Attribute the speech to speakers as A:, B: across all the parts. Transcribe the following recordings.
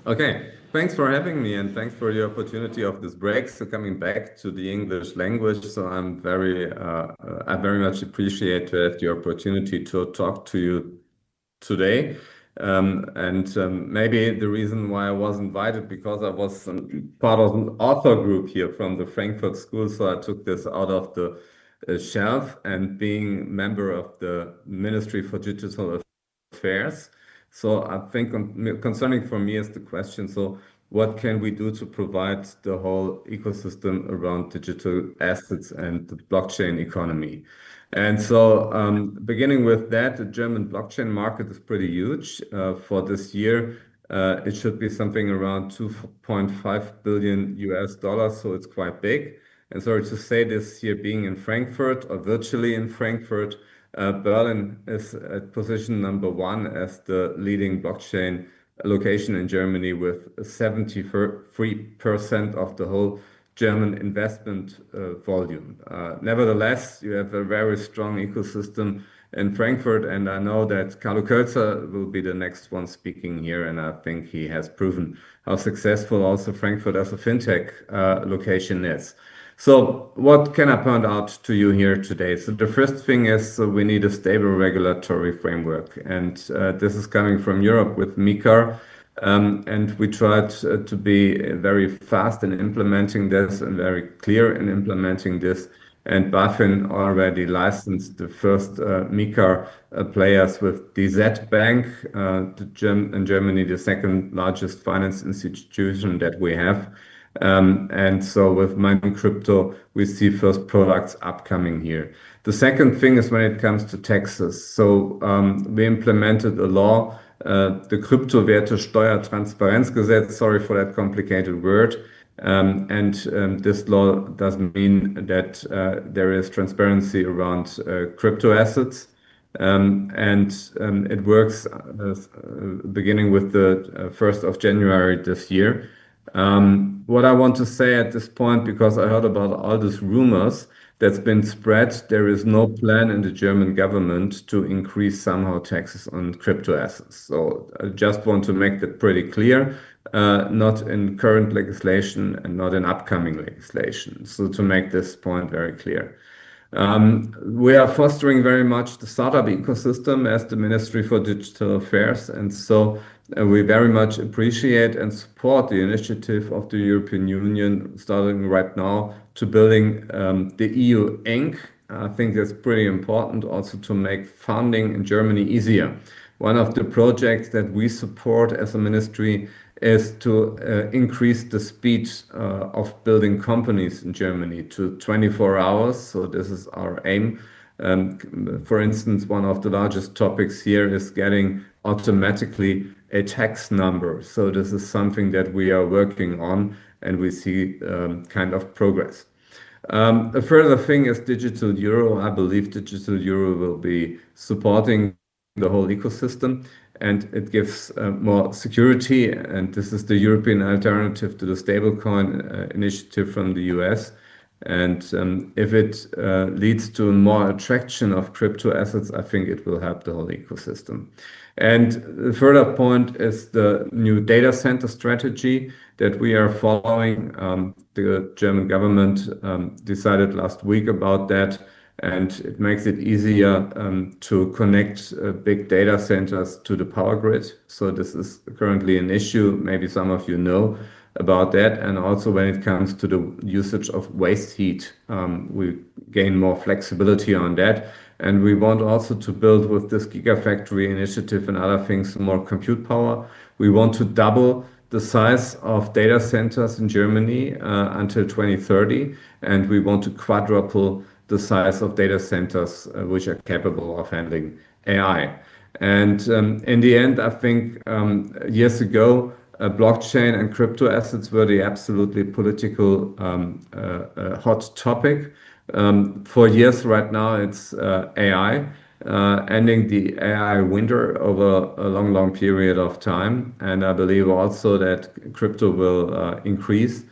A: Okay, thanks for having me and thanks for the opportunity of this break. So coming back to the English language, so I very much appreciate to have the opportunity to talk to you today. Maybe the reason why I was invited because I was part of an author group here from the Frankfurt School, so I took this out of the shelf and being member of the Ministry for Digital Affairs. So I think concerning for me is the question, so what can we do to provide the whole ecosystem around digital assets and the blockchain economy? And so beginning with that, the German blockchain market is pretty huge. For this year, it should be something around 2.5 billion US dollars, so it's quite big. And sorry to say this year being in Frankfurt or virtually in Frankfurt, Berlin is at position number one as the leading blockchain location in Germany with 73% of the whole German investment volume. Nevertheless, you have a very strong ecosystem in Frankfurt, and I know that Carlo Kölzer will be the next one speaking here, and I think he has proven how successful also Frankfurt as a fintech location is. So what can I point out to you here today? So the first thing is we need a stable regulatory framework, and this is coming from Europe with MiCAR. And we tried to be very fast in implementing this and very clear in implementing this. And BaFin already licensed the first MiCAR players with DZ Bank, in Germany, the second largest finance institution that we have. And so with Mining Crypto, we see first products upcoming here. The second thing is when it comes to taxes. So we implemented a law, the Kryptowertesteuertransparenzgesetz, sorry for that complicated word. This law doesn't mean that there is transparency around crypto assets. It works beginning with the 1st of January this year. What I want to say at this point, because I heard about all these rumors that's been spread, there is no plan in the German government to increase somehow taxes on crypto assets. So I just want to make that pretty clear, not in current legislation and not in upcoming legislation. So to make this point very clear. We are fostering very much the startup ecosystem as the Ministry for Digital Affairs. And so we very much appreciate and support the initiative of the European Union starting right now to building the EU Inc. I think that's pretty important also to make funding in Germany easier. One of the projects that we support as a ministry is to increase the speed of building companies in Germany to 24 hours. So this is our aim. For instance, one of the largest topics here is getting automatically a tax number. So this is something that we are working on and we see kind of progress. A further thing is digital euro. I believe digital euro will be supporting the whole ecosystem and it gives more security. And this is the European alternative to the stablecoin initiative from the US. And if it leads to more attraction of crypto assets, I think it will help the whole ecosystem. And the further point is the new data center strategy that we are following. The German government decided last week about that, and it makes it easier to connect big data centers to the power grid. So this is currently an issue. Maybe some of you know about that. And also when it comes to the usage of waste heat, we gain more flexibility on that. And we want also to build with this Gigafactory initiative and other things more compute power. We want to double the size of data centers in Germany until 2030. And we want to quadruple the size of data centers which are capable of handling AI. And in the end, I think years ago, blockchain and crypto assets were the absolutely political hot topic. For years right now, it's AI, ending the AI winter over a long period of time. And I believe also that crypto will increase.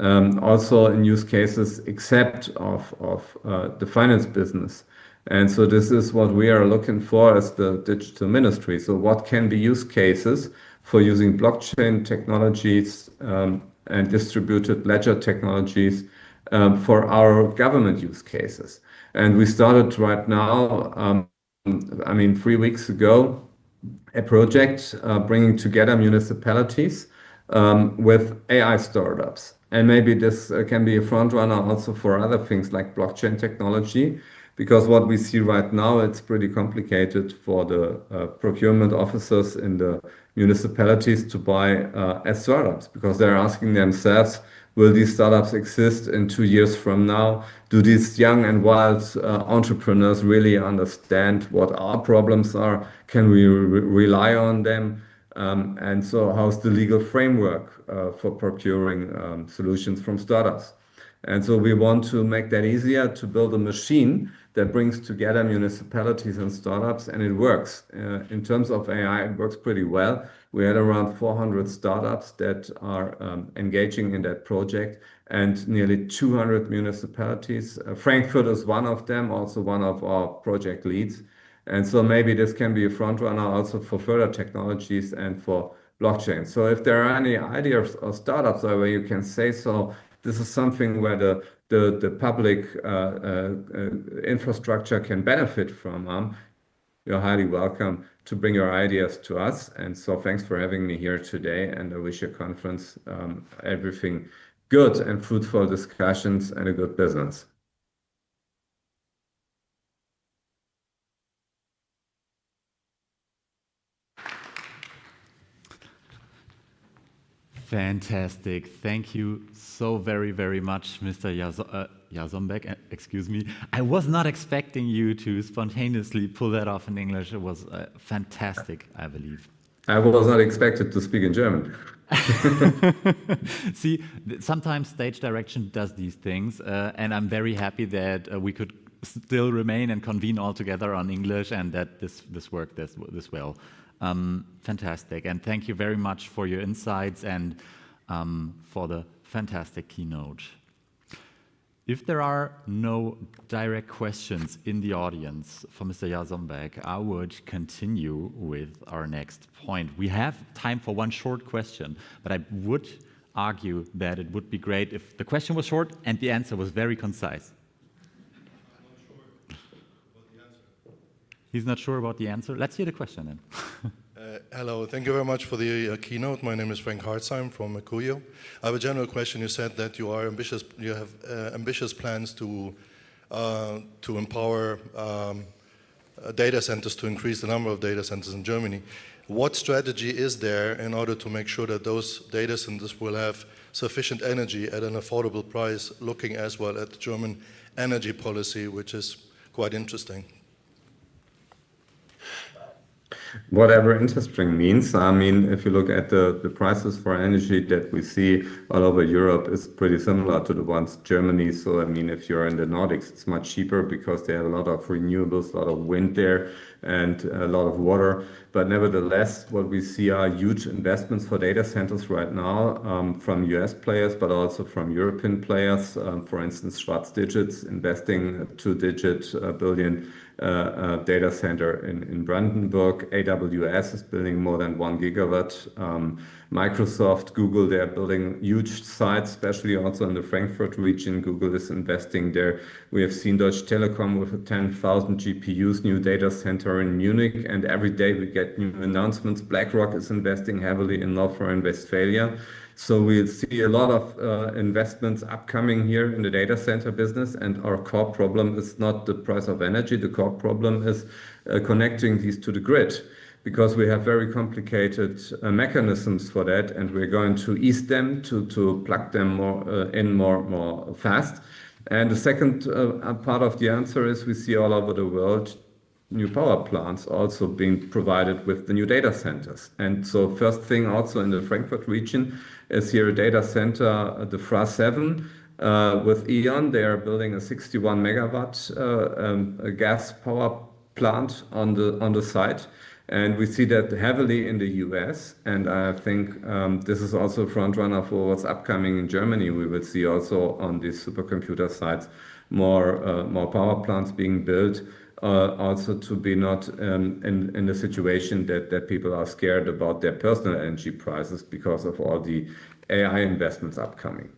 A: Also in use cases except of the finance business. And so this is what we are looking for as the digital ministry. So what can be use cases for using blockchain technologies and distributed ledger technologies for our government use cases. And we started right now, 3 weeks ago, a project bringing together municipalities with AI startups. And maybe this can be a front runner also for other things like blockchain technology, because what we see right now, it's pretty complicated for the procurement officers in the municipalities to buy as startups, because they're asking themselves, will these startups exist in 2 years from now? Do these young and wild entrepreneurs really understand what our problems are? Can we rely on them? And so, how's the legal framework for procuring solutions from startups? And so, we want to make that easier to build a machine that brings together municipalities and startups, and it works. In terms of AI, it works pretty well. We had around 400 startups that are engaging in that project and nearly 200 municipalities. Frankfurt is one of them, also one of our project leads. And so maybe this can be a front runner also for further technologies and for blockchain. So if there are any ideas or startups where you can say so, this is something where the public infrastructure can benefit from. You're highly welcome to bring your ideas to us. And so thanks for having me here today. And I wish your conference everything good and fruitful discussions and a good business.
B: Fantastic. Thank you so very, very much, Mr. Jarzombek. Excuse me. I was not expecting you to spontaneously pull that off in English. It was fantastic, I believe.
A: I was not expected to speak in German.
B: See, sometimes stage direction does these things, and I'm very happy that we could still remain and convene all together on English, and that this worked this well. Fantastic, and thank you very much for your insights and for the fantastic keynote. If there are no direct questions in the audience for Mr. Jarzombek, I would continue with our next point. We have time for one short question, but I would argue that it would be great if the question was short and the answer was very concise. He's not sure about the answer. Let's hear the question then.
C: Hello, thank you very much for the keynote. My name is Frank Hartzheim from Mercurio. I have a general question. You said that you are ambitious. You have ambitious plans to empower data centers, to increase the number of data centers in Germany. What strategy is there in order to make sure that those data centers will have sufficient energy at an affordable price, looking as well at the German energy policy, which is quite interesting?
A: Whatever interesting means. If you look at the prices for energy that we see all over Europe, is pretty similar to the ones Germany. So, if you're in the Nordics, it's much cheaper because they have a lot of renewables, a lot of wind there, and a lot of water. But nevertheless, what we see are huge investments for data centers right now from US players, but also from European players. For instance, Schwarz Digits investing a 2-digit billion data center in Brandenburg. AWS is building more than 1 gigawatt. Microsoft, Google, they are building huge sites, especially also in the Frankfurt region. Google is investing there. We have seen Deutsche Telekom with a 10,000 GPUs new data center in Munich, and every day we get new announcements. BlackRock is investing heavily in North Rhine-Westphalia. So we'll see a lot of investments upcoming here in the data center business, and our core problem is not the price of energy. The core problem is connecting these to the grid, because we have very complicated mechanisms for that, and we're going to ease them to plug them more fast. And the second part of the answer is we see all over the world new power plants also being provided with the new data centers. And so first thing also in the Frankfurt region is here a data center, the FRA7 with E.ON. They are building a 61 megawatt gas power plant on the site. And we see that heavily in the US. And I think this is also a front runner for what's upcoming in Germany. We will see also on these supercomputer sites more power plants being built also to be not in a situation that people are scared about their personal energy prices because of all the AI investments upcoming.